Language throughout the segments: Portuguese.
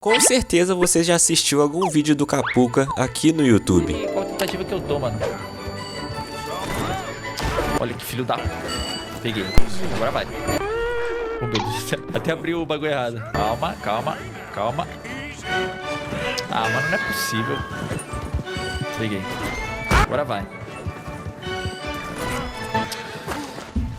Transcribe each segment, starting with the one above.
Com certeza você já assistiu algum vídeo do Capuca aqui no YouTube. Qual a tentativa que eu tô, mano? Olha que filho da... Peguei. Agora vai. Oh, meu Deus do céu. Até abriu o bagulho errado. Calma, calma, calma. Ah, mano, não é possível. Peguei. Agora vai.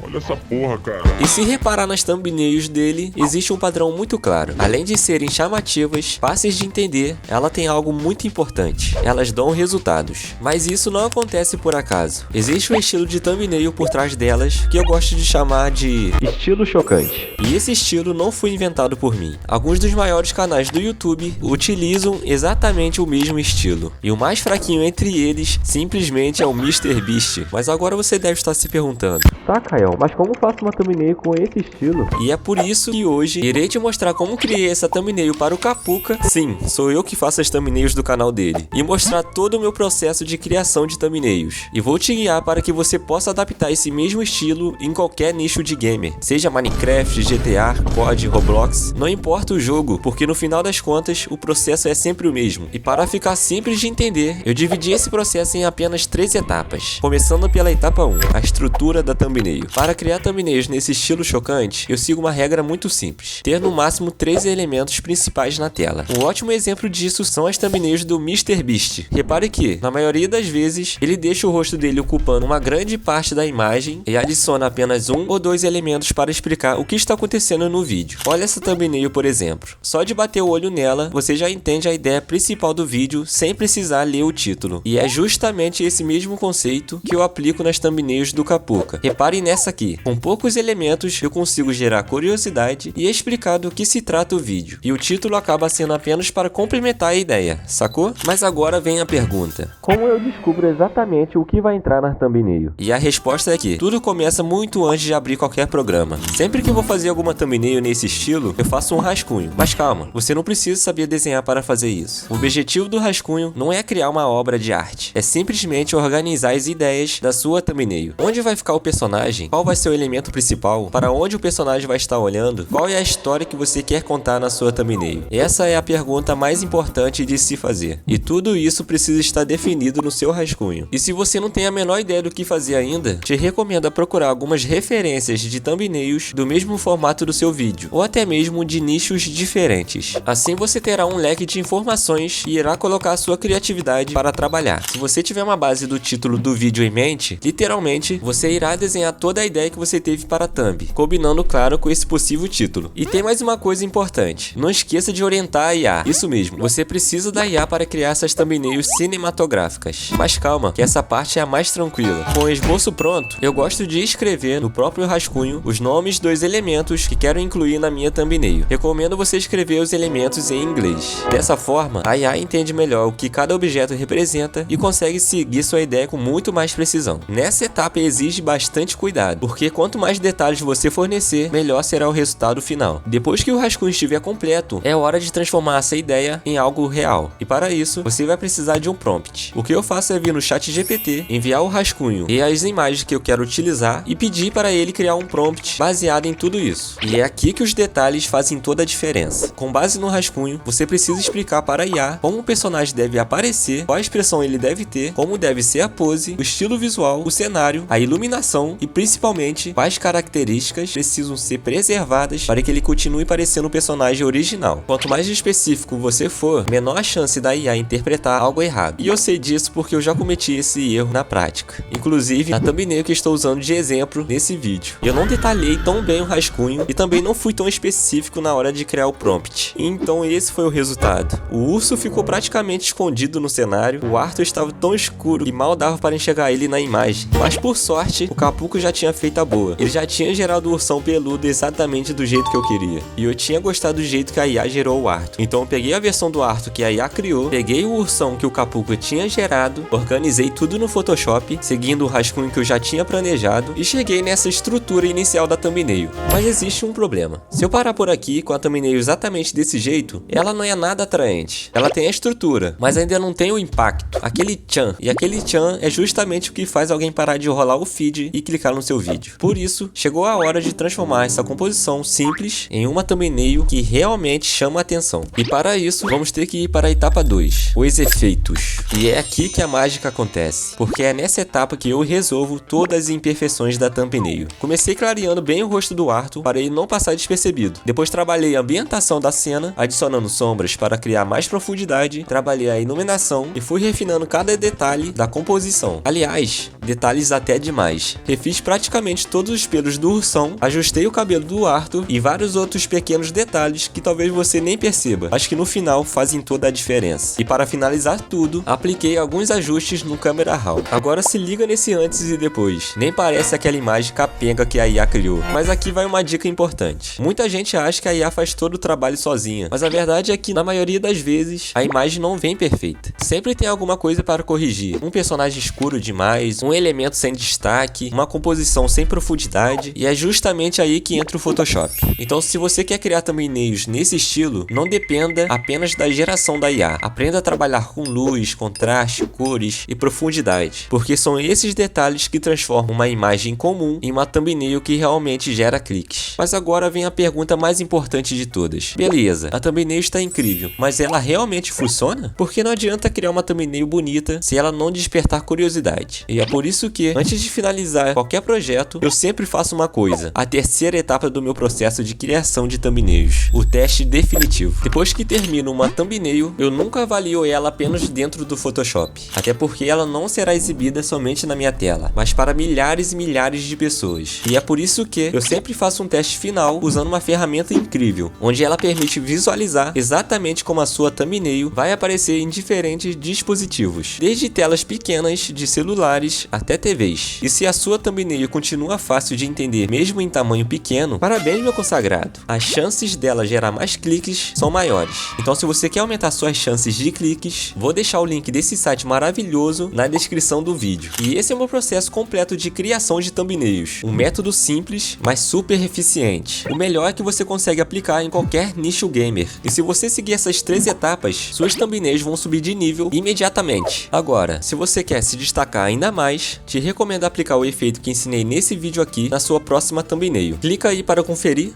Olha essa porra, cara. E se reparar nas thumbnails dele, existe um padrão muito claro. Além de serem chamativas, fáceis de entender, ela tem algo muito importante. Elas dão resultados. Mas isso não acontece por acaso. Existe um estilo de thumbnail por trás delas que eu gosto de chamar de estilo chocante. E esse estilo não foi inventado por mim. Alguns dos maiores canais do YouTube utilizam exatamente o mesmo estilo. E o mais fraquinho entre eles simplesmente é o MrBeast. Mas agora você deve estar se perguntando: tá, Caio, mas como faço uma thumbnail com esse estilo? E é por isso que hoje irei te mostrar como criei essa thumbnail para o Capuca. Sim, sou eu que faço as thumbnails do canal dele. E mostrar todo o meu processo de criação de thumbnails. E vou te guiar para que você possa adaptar esse mesmo estilo em qualquer nicho de gamer. Seja Minecraft, GTA, COD, Roblox. Não importa o jogo, porque no final das contas o processo é sempre o mesmo. E para ficar simples de entender, eu dividi esse processo em apenas 3 etapas. Começando pela etapa 1, a estrutura da thumbnail. Para criar thumbnails nesse estilo chocante, eu sigo uma regra muito simples: ter no máximo 3 elementos principais na tela. Um ótimo exemplo disso são as thumbnails do MrBeast. Repare que, na maioria das vezes, ele deixa o rosto dele ocupando uma grande parte da imagem e adiciona apenas 1 ou 2 elementos para explicar o que está acontecendo no vídeo. Olha essa thumbnail, por exemplo. Só de bater o olho nela, você já entende a ideia principal do vídeo sem precisar ler o título. E é justamente esse mesmo conceito que eu aplico nas thumbnails do Capuca. Reparem nessa aqui. Com poucos elementos, eu consigo gerar curiosidade e explicar do que se trata o vídeo. E o título acaba sendo apenas para complementar a ideia, sacou? Mas agora vem a pergunta: como eu descubro exatamente o que vai entrar na thumbnail? E a resposta é que tudo começa muito antes de abrir qualquer programa. Sempre que eu vou fazer alguma thumbnail nesse estilo, eu faço um rascunho. Mas calma, você não precisa saber desenhar para fazer isso. O objetivo do rascunho não é criar uma obra de arte, é simplesmente organizar as ideias da sua thumbnail. Onde vai ficar o personagem? Qual vai ser o elemento principal? Para onde o personagem vai estar olhando? Qual é a história que você quer contar na sua thumbnail? Essa é a pergunta mais importante de se fazer. E tudo isso precisa estar definido no seu rascunho. E se você não tem a menor ideia do que fazer ainda, te recomendo procurar algumas referências de thumbnails do mesmo formato do seu vídeo, ou até mesmo de nichos diferentes. Assim você terá um leque de informações e irá colocar a sua criatividade para trabalhar. Se você tiver uma base do título do vídeo em mente, literalmente, você irá desenhar toda a ideia que você teve para a thumb, combinando claro com esse possível título. E tem mais uma coisa importante: não esqueça de orientar a IA. Isso mesmo, você precisa da IA para criar essas thumbnails cinematográficas. Mas calma, que essa parte é a mais tranquila. Com o esboço pronto, eu gosto de escrever no próprio rascunho os nomes dos elementos que quero incluir na minha thumbnail. Recomendo você escrever os elementos em inglês. Dessa forma, a IA entende melhor o que cada objeto representa e consegue seguir sua ideia com muito mais precisão. Nessa etapa exige bastante cuidado, porque quanto mais detalhes você fornecer, melhor será o resultado final. Depois que o rascunho estiver completo, é hora de transformar essa ideia em algo real. E para isso, você vai precisar de um prompt. O que eu faço é vir no ChatGPT, enviar o rascunho e as imagens que eu quero utilizar e pedir para ele criar um prompt baseado em tudo isso. E é aqui que os detalhes fazem toda a diferença. Com base no rascunho, você precisa explicar para a IA como o personagem deve aparecer, qual expressão ele deve ter, como deve ser a pose, o estilo visual, o cenário, a iluminação e principalmente quais características precisam ser preservadas para que ele continue parecendo o personagem original. Quanto mais específico você for, menor a chance da IA interpretar algo errado. E eu sei disso porque eu já cometi esse erro na prática. Inclusive, na thumbnail que estou usando de exemplo nesse vídeo. Eu não detalhei tão bem o rascunho e também não fui tão específico na hora de criar o prompt. Então esse foi o resultado. O urso ficou praticamente escondido no cenário, o Arthur estava tão escuro que mal dava para enxergar ele na imagem. Mas por sorte, o Capuca já tinha feito a boa. Ele já tinha gerado o ursão peludo exatamente do jeito que eu queria. E eu tinha gostado do jeito que a IA gerou o Arthur. Então eu peguei a versão do Arthur que a IA criou, peguei o ursão que o Capuca tinha gerado, organizei tudo no Photoshop, seguindo o rascunho que eu já tinha planejado, e cheguei nessa estrutura inicial da thumbnail. Mas existe um problema. Se eu parar por aqui com a thumbnail exatamente desse jeito, ela não é nada atraente. Ela tem a estrutura, mas ainda não tem o impacto, aquele tchan. E aquele tchan é justamente o que faz alguém parar de rolar o feed e clicar no seu vídeo. vídeo. Por isso, chegou a hora de transformar essa composição simples em uma thumbnail que realmente chama a atenção. E para isso, vamos ter que ir para a etapa 2, os efeitos. E é aqui que a mágica acontece, porque é nessa etapa que eu resolvo todas as imperfeições da thumbnail. Comecei clareando bem o rosto do Arthur para ele não passar despercebido. Depois trabalhei a ambientação da cena, adicionando sombras para criar mais profundidade, trabalhei a iluminação e fui refinando cada detalhe da composição. Aliás, detalhes até demais. Refiz praticamente todos os pelos do ursão, ajustei o cabelo do Arthur e vários outros pequenos detalhes que talvez você nem perceba, mas que no final fazem toda a diferença. E para finalizar tudo, apliquei alguns ajustes no Camera Raw. Agora se liga nesse antes e depois. Nem parece aquela imagem capenga que a IA criou. Mas aqui vai uma dica importante. Muita gente acha que a IA faz todo o trabalho sozinha, mas a verdade é que na maioria das vezes a imagem não vem perfeita. Sempre tem alguma coisa para corrigir. Um personagem escuro demais, um elemento sem destaque, uma composição sem profundidade, e é justamente aí que entra o Photoshop. Então se você quer criar thumbnails nesse estilo, não dependa apenas da geração da IA. Aprenda a trabalhar com luz, contraste, cores e profundidade, porque são esses detalhes que transformam uma imagem comum em uma thumbnail que realmente gera cliques. Mas agora vem a pergunta mais importante de todas. Beleza, a thumbnail está incrível, mas ela realmente funciona? Porque não adianta criar uma thumbnail bonita se ela não despertar curiosidade. E é por isso que, antes de finalizar qualquer projeto, eu sempre faço uma coisa: a terceira etapa do meu processo de criação de thumbnails, o teste definitivo. Depois que termino uma thumbnail, eu nunca avalio ela apenas dentro do Photoshop, até porque ela não será exibida somente na minha tela, mas para milhares e milhares de pessoas. E é por isso que eu sempre faço um teste final usando uma ferramenta incrível, onde ela permite visualizar exatamente como a sua thumbnail vai aparecer em diferentes dispositivos, desde telas pequenas de celulares até TVs. E se a sua thumbnail continua fácil de entender mesmo em tamanho pequeno, parabéns, meu consagrado. As chances dela gerar mais cliques são maiores. Então se você quer aumentar suas chances de cliques, vou deixar o link desse site maravilhoso na descrição do vídeo. E esse é o meu processo completo de criação de thumbnails. Um método simples, mas super eficiente. O melhor é que você consegue aplicar em qualquer nicho gamer. E se você seguir essas 3 etapas, suas thumbnails vão subir de nível imediatamente. Agora, se você quer se destacar ainda mais, te recomendo aplicar o efeito que ensinei nesse vídeo aqui na sua próxima thumbnail. Clica aí para conferir.